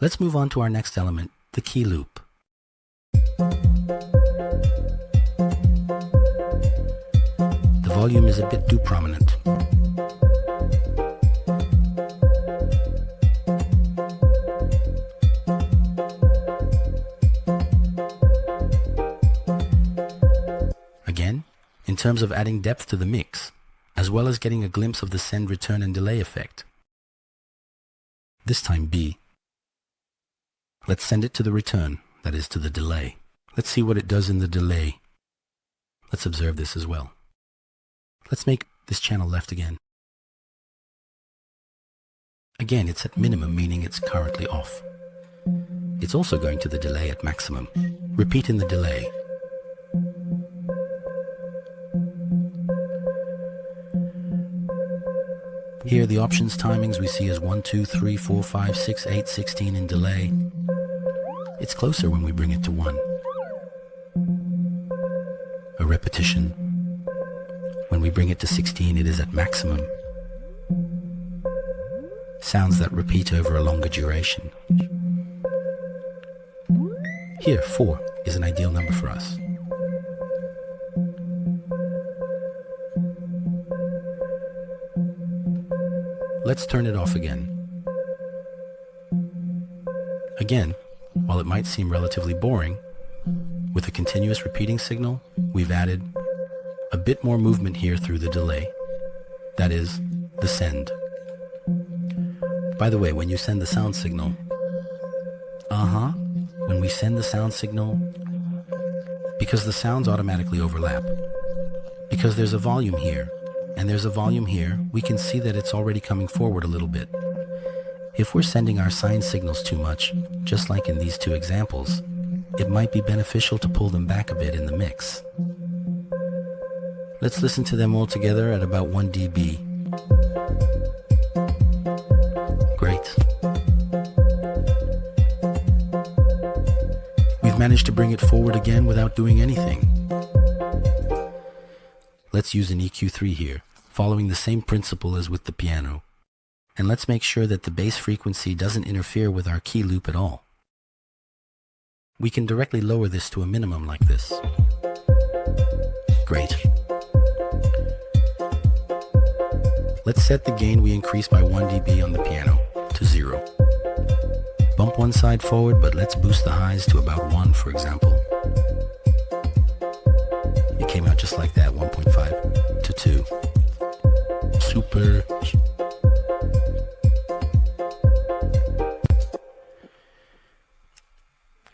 Let's move on to our next element, the key loop. The volume is a bit too prominent. Again, in terms of adding depth to the mix, as well as getting a glimpse of the send, return, and delay effect. This time B. Let's send it to the return, that is to the delay. Let's see what it does in the delay. Let's observe this as well. Let's make this channel left again. Again, it's at minimum, meaning it's currently off. It's also going to the delay at maximum. Repeat in the delay. Here the options timings we see as 1, 2, 3, 4, 5, 6, 8, 16 in delay. It's closer when we bring it to 1. A repetition. When we bring it to 16, it is at maximum. Sounds that repeat over a longer duration. Here, 4 is an ideal number for us. Let's turn it off again. Again, while it might seem relatively boring, with a continuous repeating signal, we've added a bit more movement here through the delay. That is, the send. By the way, when you send the sound signal, when we send the sound signal, because the sounds automatically overlap, because there's a volume here, and there's a volume here, we can see that it's already coming forward a little bit. If we're sending our sine signals too much, just like in these two examples, it might be beneficial to pull them back a bit in the mix. Let's listen to them all together at about 1 dB. Great. We've managed to bring it forward again without doing anything. Let's use an EQ3 here, following the same principle as with the piano. And let's make sure that the bass frequency doesn't interfere with our key loop at all. We can directly lower this to a minimum like this. Great. Let's set the gain we increased by 1 dB on the piano to 0. Bump one side forward, but let's boost the highs to about 1, for example. It came out just like that, 1.5 to 2. Super.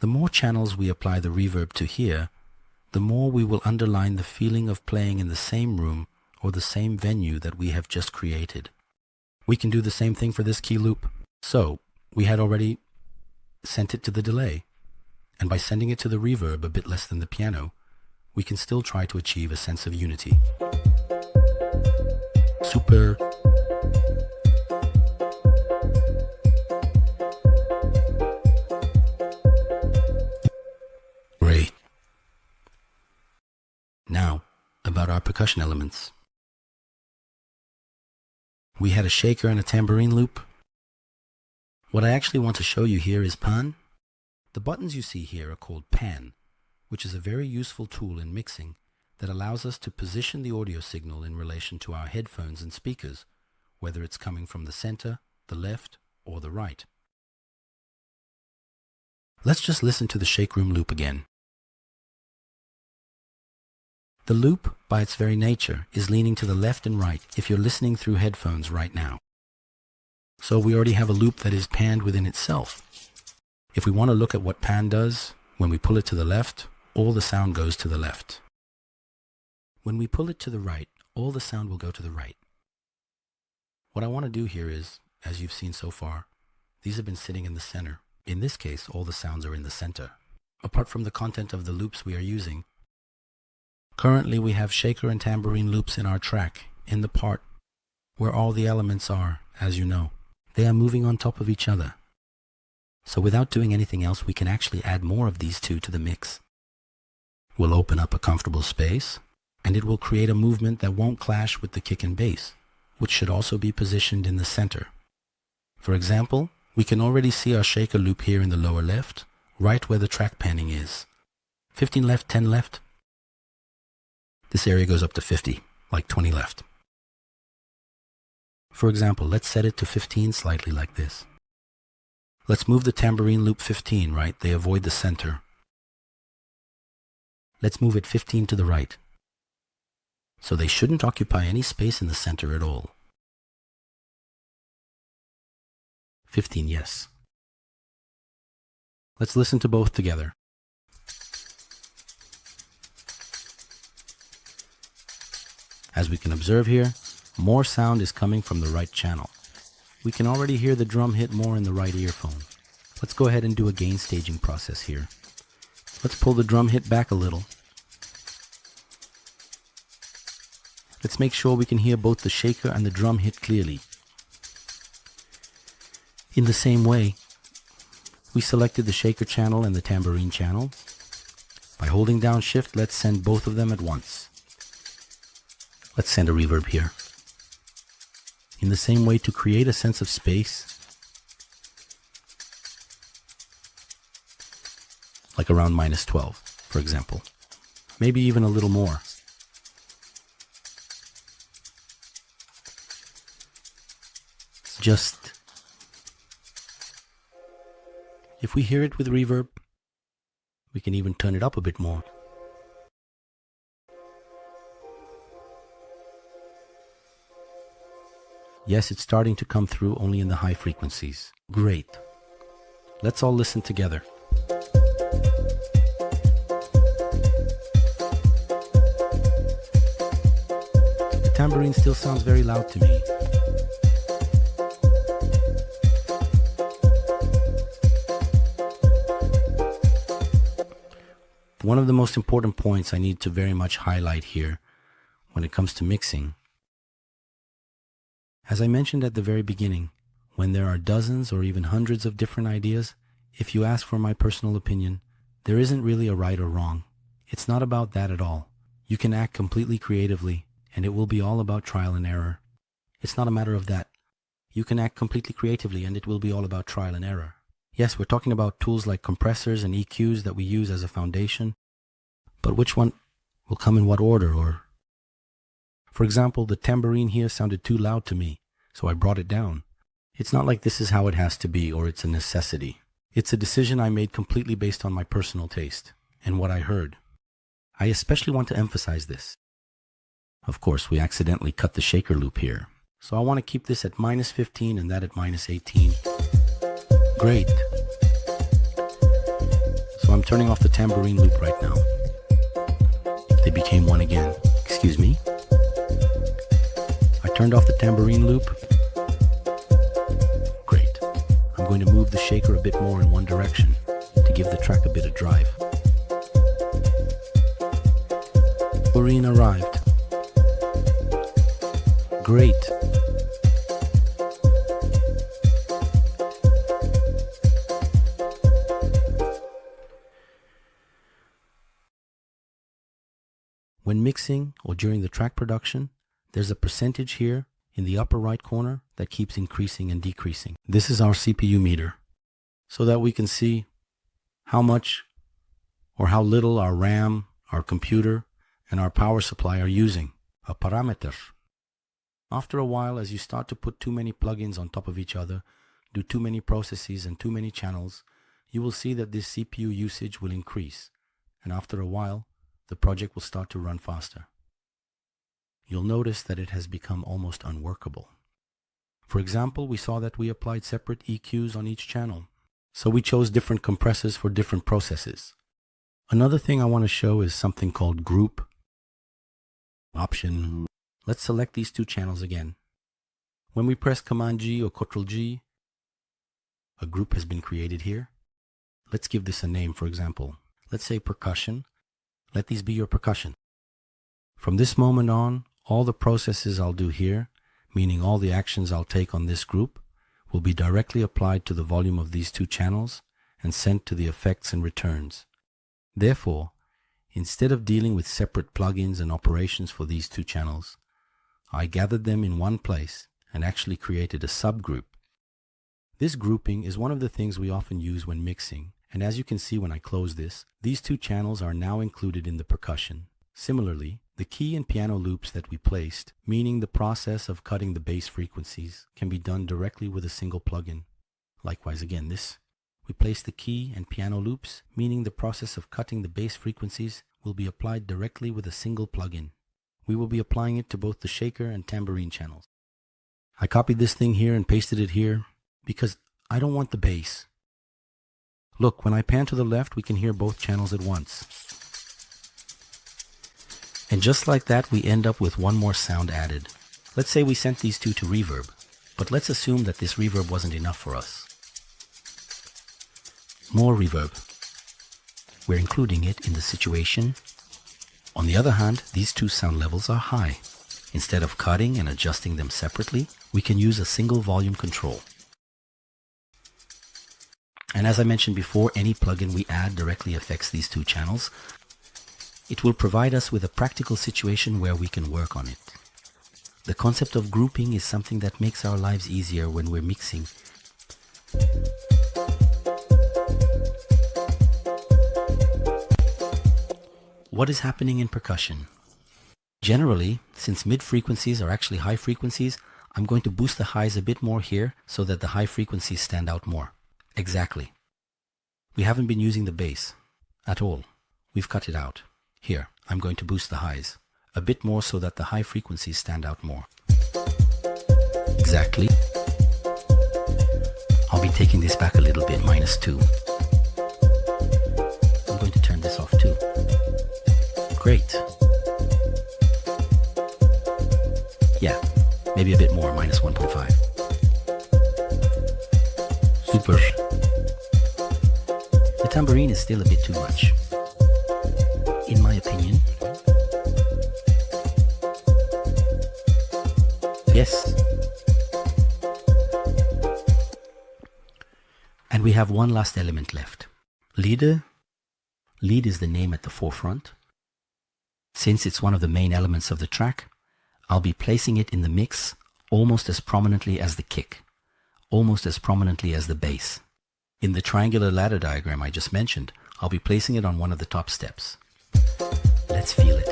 The more channels we apply the reverb to here, the more we will underline the feeling of playing in the same room or the same venue that we have just created. We can do the same thing for this key loop. So, we had already sent it to the delay, and by sending it to the reverb a bit less than the piano, we can still try to achieve a sense of unity. Super. Great. Now, about our percussion elements. We had a shaker and a tambourine loop. What I actually want to show you here is pan. The buttons you see here are called pan, which is a very useful tool in mixing that allows us to position the audio signal in relation to our headphones and speakers, whether it's coming from the center, the left, or the right. Let's just listen to the shake room loop again. The loop, by its very nature, is leaning to the left and right if you're listening through headphones right now. So we already have a loop that is panned within itself. If we want to look at what pan does, when we pull it to the left, all the sound goes to the left. When we pull it to the right, all the sound will go to the right. What I want to do here is, as you've seen so far, these have been sitting in the center. In this case, all the sounds are in the center. Apart from the content of the loops we are using, currently we have shaker and tambourine loops in our track, in the part where all the elements are, as you know. They are moving on top of each other. So without doing anything else, we can actually add more of these two to the mix. We'll open up a comfortable space, and it will create a movement that won't clash with the kick and bass, which should also be positioned in the center. For example, We can already see our shaker loop here in the lower left, right where the track panning is. 15 left, 10 left. This area goes up to 50, like 20 left. For example, let's set it to 15 slightly like this. Let's move the tambourine loop 15, right? They avoid the center. Let's move it 15 to the right. So they shouldn't occupy any space in the center at all. 15, yes. Let's listen to both together. As we can observe here, more sound is coming from the right channel. We can already hear the drum hit more in the right earphone. Let's go ahead and do a gain staging process here. Let's pull the drum hit back a little. Let's make sure we can hear both the shaker and the drum hit clearly. In the same way, we selected the shaker channel and the tambourine channel. By holding down Shift, let's send both of them at once. Let's send a reverb here. In the same way, to create a sense of space, like around -12, for example. Maybe even a little more. Just, if we hear it with reverb, we can even turn it up a bit more. Yes, it's starting to come through only in the high frequencies. Great. Let's all listen together. The tambourine still sounds very loud to me. One of the most important points I need to very much highlight here when it comes to mixing. As I mentioned at the very beginning, when there are dozens or even hundreds of different ideas, if you ask for my personal opinion, there isn't really a right or wrong. It's not about that at all. You can act completely creatively, and it will be all about trial and error. It's not a matter of that. You can act completely creatively, and it will be all about trial and error. Yes, we're talking about tools like compressors and EQs that we use as a foundation, but which one will come in what order? Or, for example, the tambourine here sounded too loud to me, so I brought it down. It's not like this is how it has to be or it's a necessity. It's a decision I made completely based on my personal taste and what I heard. I especially want to emphasize this. Of course, we accidentally cut the shaker loop here, so I want to keep this at -15 and that at -18. Great. So I'm turning off the tambourine loop right now. They became one again. Excuse me. I turned off the tambourine loop. Great. I'm going to move the shaker a bit more in one direction to give the track a bit of drive. Tambourine arrived. Great. When mixing or during the track production, there's a percentage here in the upper right corner that keeps increasing and decreasing. This is our CPU meter, so that we can see how much or how little our RAM, our computer, and our power supply are using. A parameter. After a while, as you start to put too many plugins on top of each other, do too many processes and too many channels, you will see that this CPU usage will increase, and after a while, the project will start to run faster. You'll notice that it has become almost unworkable. For example, we saw that we applied separate EQs on each channel, so we chose different compressors for different processes. Another thing I want to show is something called group option. Let's select these two channels again. When we press Command G or Ctrl G, a group has been created here. Let's give this a name, for example. Let's say percussion. Let these be your percussion. From this moment on, all the processes I'll do here, meaning all the actions I'll take on this group, will be directly applied to the volume of these two channels and sent to the effects and returns. Therefore, instead of dealing with separate plugins and operations for these two channels, I gathered them in one place and actually created a subgroup. This grouping is one of the things we often use when mixing, and as you can see when I close this, these two channels are now included in the percussion. Similarly, the key and piano loops that we placed, meaning the process of cutting the bass frequencies, can be done directly with a single plugin. Likewise again, we place the key and piano loops, meaning the process of cutting the bass frequencies will be applied directly with a single plugin. We will be applying it to both the shaker and tambourine channels. I copied this thing here and pasted it here because I don't want the bass. Look, when I pan to the left, we can hear both channels at once. And just like that, we end up with one more sound added. Let's say we sent these two to reverb, but let's assume that this reverb wasn't enough for us. More reverb. We're including it in the situation. On the other hand, these two sound levels are high. Instead of cutting and adjusting them separately, we can use a single volume control. And as I mentioned before, any plugin we add directly affects these two channels. It will provide us with a practical situation where we can work on it. The concept of grouping is something that makes our lives easier when we're mixing. What is happening in percussion? Generally, since mid-frequencies are actually high frequencies, I'm going to boost the highs a bit more here so that the high frequencies stand out more. Exactly. We haven't been using the bass at all. We've cut it out. Here, I'm going to boost the highs a bit more so that the high frequencies stand out more. Exactly. I'll be taking this back a little bit, -2. I'm going to turn this off too. Great. Yeah, maybe a bit more, -1.5. Super. The tambourine is still a bit too much, in my opinion. Yes. And we have one last element left. Lead. Lead is the name at the forefront. Since it's one of the main elements of the track, I'll be placing it in the mix almost as prominently as the kick, almost as prominently as the bass. In the triangular ladder diagram I just mentioned, I'll be placing it on one of the top steps. Let's feel it.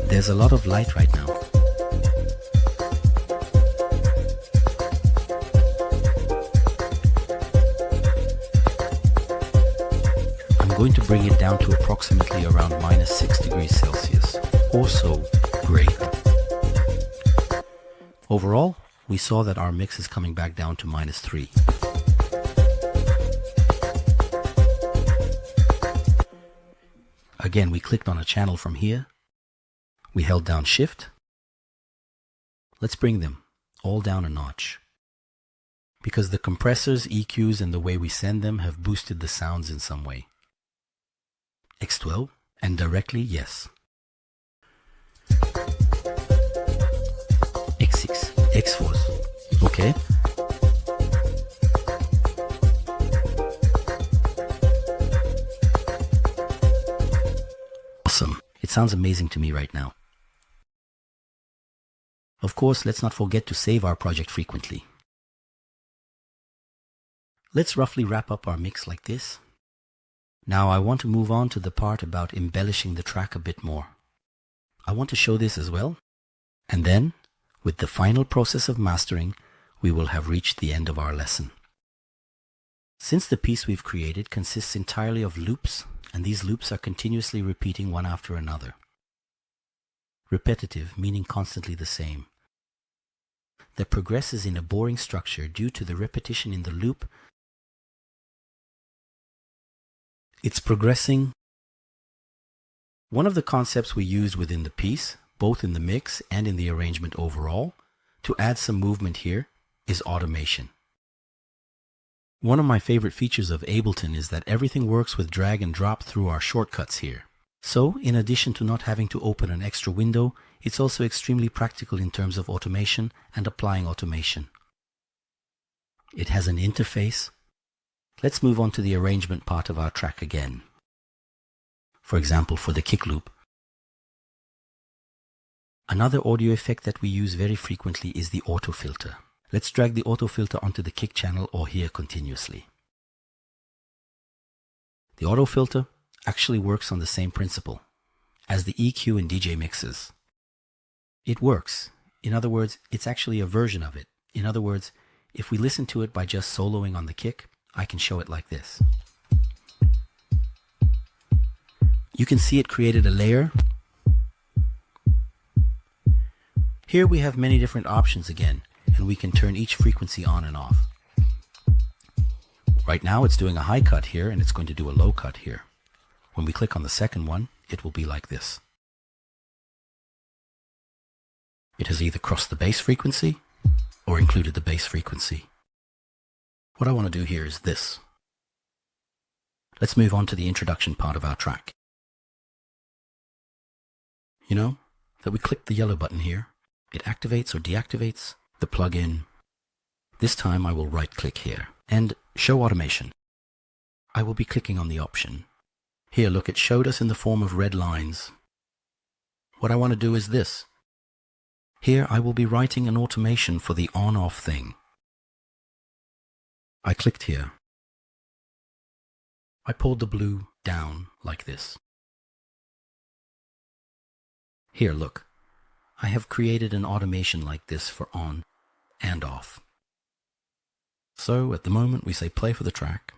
There's a lot of light right now. I'm going to bring it down to approximately around -6 degrees Celsius. Also great. Overall, we saw that our mix is coming back down to -3. Again, we clicked on a channel from here. We held down Shift. Let's bring them all down a notch. Because the compressors, EQs, and the way we send them have boosted the sounds in some way. X12, and directly, yes. X6, X4, okay. Awesome. It sounds amazing to me right now. Of course, let's not forget to save our project frequently. Let's roughly wrap up our mix like this. Now I want to move on to the part about embellishing the track a bit more. I want to show this as well. And then, with the final process of mastering, we will have reached the end of our lesson. Since the piece we've created consists entirely of loops, and these loops are continuously repeating one after another. Repetitive, meaning constantly the same. That progresses in a boring structure due to the repetition in the loop. It's progressing. One of the concepts we used within the piece, both in the mix and in the arrangement overall, to add some movement here, is automation. One of my favorite features of Ableton is that everything works with drag and drop through our shortcuts here. So, in addition to not having to open an extra window, it's also extremely practical in terms of automation and applying automation. It has an interface. Let's move on to the arrangement part of our track again. For example, for the kick loop. Another audio effect that we use very frequently is the auto filter. Let's drag the auto filter onto the kick channel or here continuously. The auto filter actually works on the same principle as the EQ in DJ mixes. It works. In other words, it's actually a version of it. In other words, if we listen to it by just soloing on the kick, I can show it like this. You can see it created a layer. Here we have many different options again, and we can turn each frequency on and off. Right now it's doing a high cut here, and it's going to do a low cut here. When we click on the second one, it will be like this. It has either crossed the bass frequency or included the bass frequency. What I want to do here is this. Let's move on to the introduction part of our track. You know that we click the yellow button here. It activates or deactivates the plugin. This time I will right click here and show automation. I will be clicking on the option. Here, look, it showed us in the form of red lines. What I want to do is this. Here I will be writing an automation for the on-off thing. I clicked here. I pulled the blue down like this. Here, look. I have created an automation like this for on and off. So at the moment we say play for the track.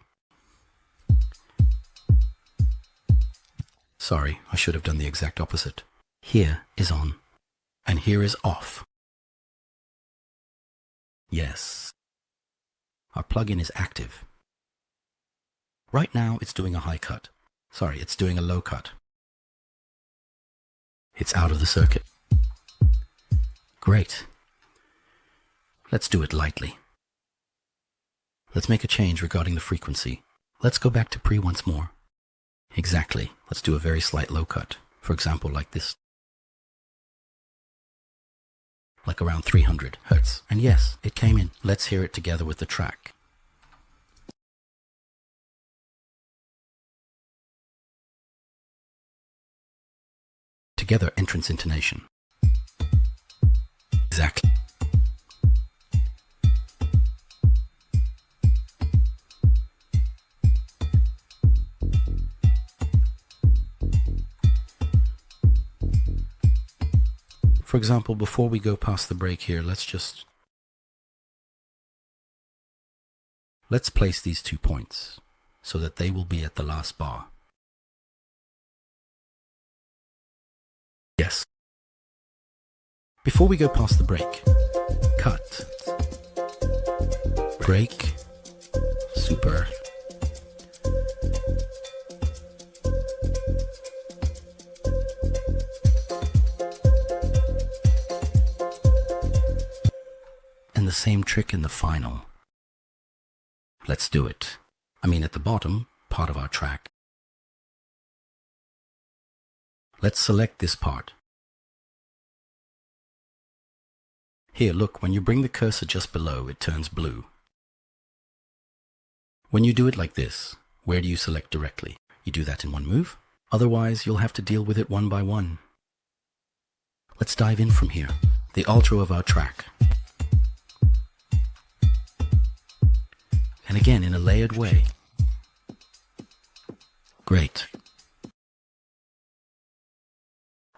Sorry, I should have done the exact opposite. Here is on and here is off. Yes. Our plugin is active. Right now it's doing a high cut. Sorry, it's doing a low cut. It's out of the circuit. Great. Let's do it lightly. Let's make a change regarding the frequency. Let's go back to pre once more. Exactly. Let's do a very slight low cut. For example, like this. Like around 300 Hertz. And yes, it came in. Let's hear it together with the track. Together, entrance intonation. Exactly. For example, before we go past the break here, let's place these 2 points so that they will be at the last bar. Yes. Before we go past the break, cut, break, super. And the same trick in the final. Let's do it. I mean at the bottom part of our track. Let's select this part. Here, look, when you bring the cursor just below, it turns blue. When you do it like this, where do you select directly? You do that in one move. Otherwise, you'll have to deal with it one by one. Let's dive in from here. The outro of our track. And again, in a layered way. Great.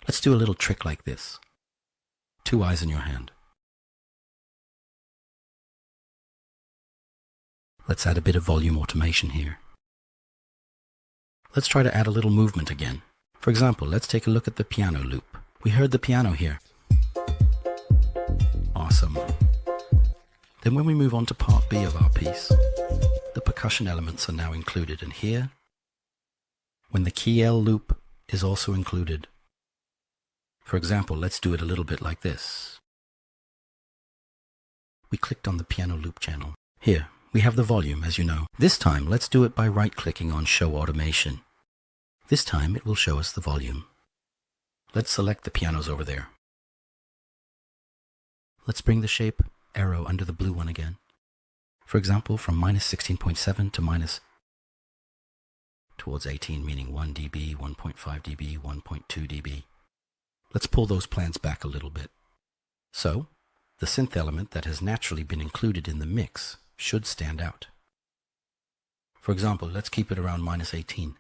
Let's do a little trick like this. 2 eyes in your hand. Let's add a bit of volume automation here. Let's try to add a little movement again. For example, let's take a look at the piano loop. We heard the piano here. Awesome. Then when we move on to part B of our piece, the percussion elements are now included, and here, when the key L loop is also included. For example, let's do it a little bit like this. We clicked on the piano loop channel. Here, we have the volume, as you know. This time, let's do it by right-clicking on Show Automation. This time, it will show us the volume. Let's select the pianos over there. Let's bring the shape arrow under the blue one again. For example, from -16.7 to minus towards 18, meaning 1 dB, 1.5 dB, 1.2 dB. Let's pull those plans back a little bit. So, The synth element that has naturally been included in the mix should stand out. For example, let's keep it around -18.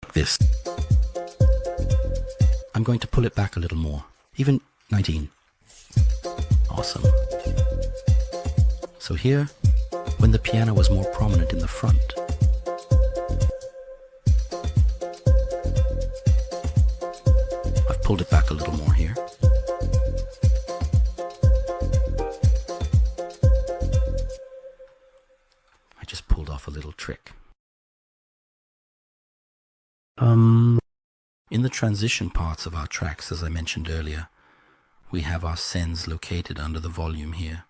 Like this. I'm going to pull it back a little more, even 19. Awesome. So here, when the piano was more prominent in the front, I've pulled it back a little more here. I just pulled off a little trick. In the transition parts of our tracks, as I mentioned earlier, we have our sends located under the volume here.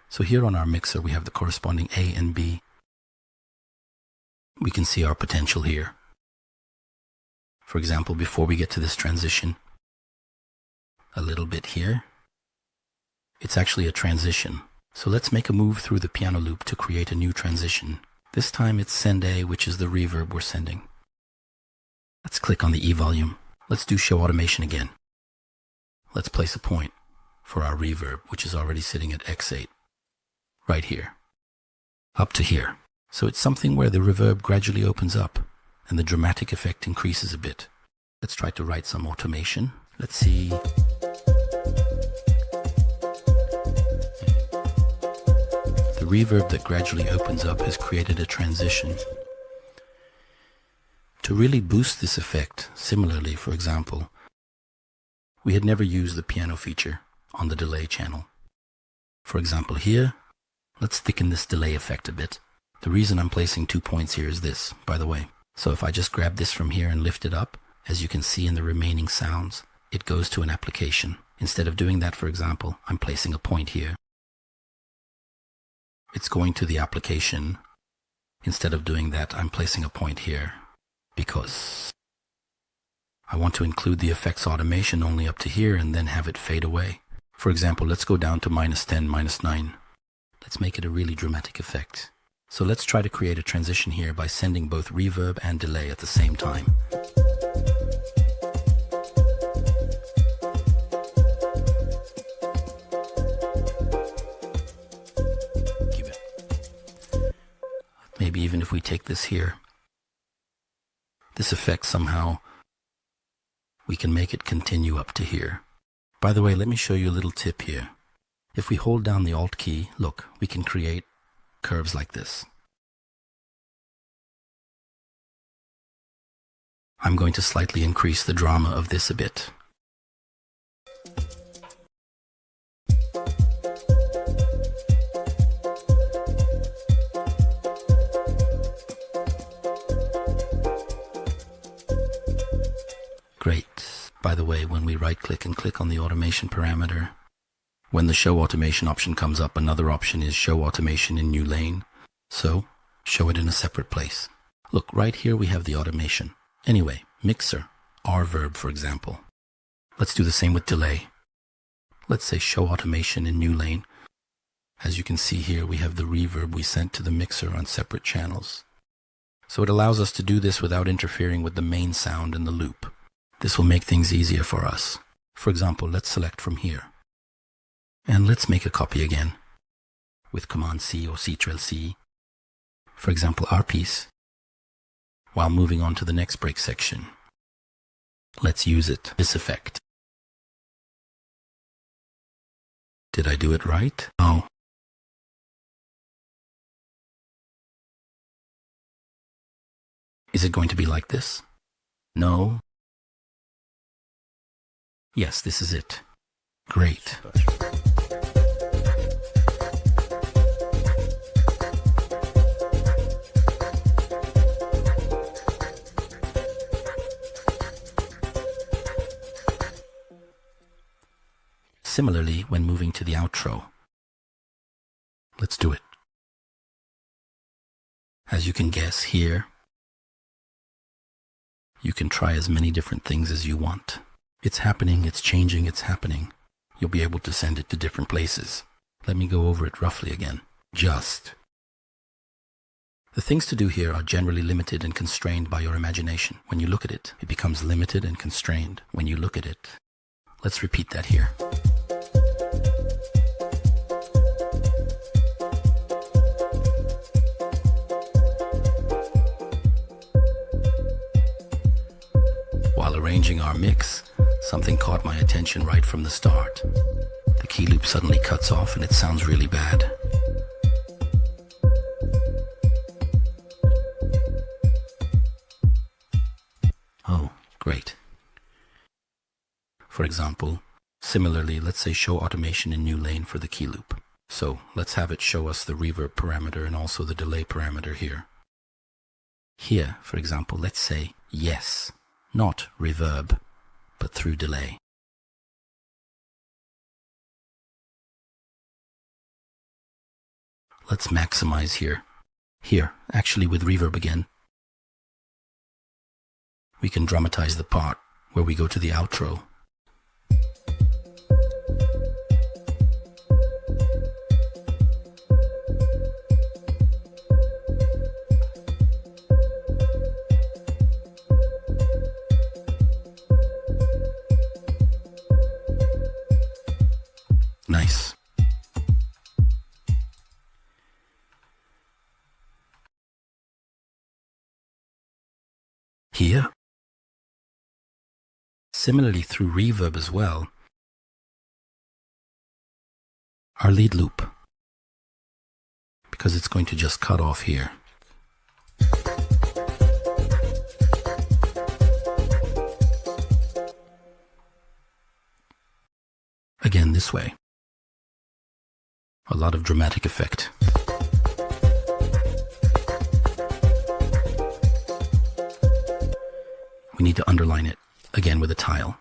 So here on our mixer, we have the corresponding A and B. We can see our potential here. For example, before we get to this transition, a little bit here. It's actually a transition. So let's make a move through the piano loop to create a new transition. This time it's send A, which is the reverb we're sending. Let's click on the E volume. Let's do show automation again. Let's place a point for our reverb, which is already sitting at X8. Right here. Up to here. So it's something where the reverb gradually opens up and the dramatic effect increases a bit. Let's try to write some automation. Let's see. The reverb that gradually opens up has created a transition. To really boost this effect, similarly, for example, we had never used the piano feature on the delay channel. For example, here, let's thicken this delay effect a bit. The reason I'm placing 2 points here is this, by the way. So if I just grab this from here and lift it up, as you can see in the remaining sounds, it goes to an application. Instead of doing that, for example, I'm placing a point here. It's going to the application. Instead of doing that, I'm placing a point here because I want to include the effects automation only up to here and then have it fade away. For example, let's go down to -10, -9. Let's make it a really dramatic effect. So let's try to create a transition here by sending both reverb and delay at the same time. Maybe even if we take this here, this effect somehow, we can make it continue up to here. By the way, let me show you a little tip here. If we hold down the Alt key, look, we can create curves like this. I'm going to slightly increase the drama of this a bit. Great. By the way, when we right-click and click on the automation parameter, when the show automation option comes up, another option is show automation in new lane. So, show it in a separate place. Look, right here we have the automation. Anyway, mixer, R-verb for example. Let's do the same with delay. Let's say show automation in new lane. As you can see here, we have the reverb we sent to the mixer on separate channels. So it allows us to do this without interfering with the main sound in the loop. This will make things easier for us. For example, let's select from here. And let's make a copy again with Command C or Ctrl+C. For example, our piece. While moving on to the next break section, let's use it, this effect. Did I do it right? Oh. Is it going to be like this? No. Yes, this is it. Great. Similarly, when moving to the outro, let's do it. As you can guess here, you can try as many different things as you want. It's happening, it's changing, it's happening. You'll be able to send it to different places. Let me go over it roughly again. Just. The things to do here are generally limited and constrained by your imagination. When you look at it, it becomes limited and constrained when you look at it. Let's repeat that here. While arranging our mix, something caught my attention right from the start. The key loop suddenly cuts off and it sounds really bad. Oh, great. For example, similarly, let's say show automation in new lane for the key loop. So let's have it show us the reverb parameter and also the delay parameter here. Here, for example, let's say yes, not reverb, but through delay. Let's maximize here. Here, actually with reverb again. We can dramatize the part where we go to the outro. Nice. Here, similarly through reverb as well, our lead loop, because it's going to just cut off here. Again, this way. A lot of dramatic effect. We need to underline it, again with a tile.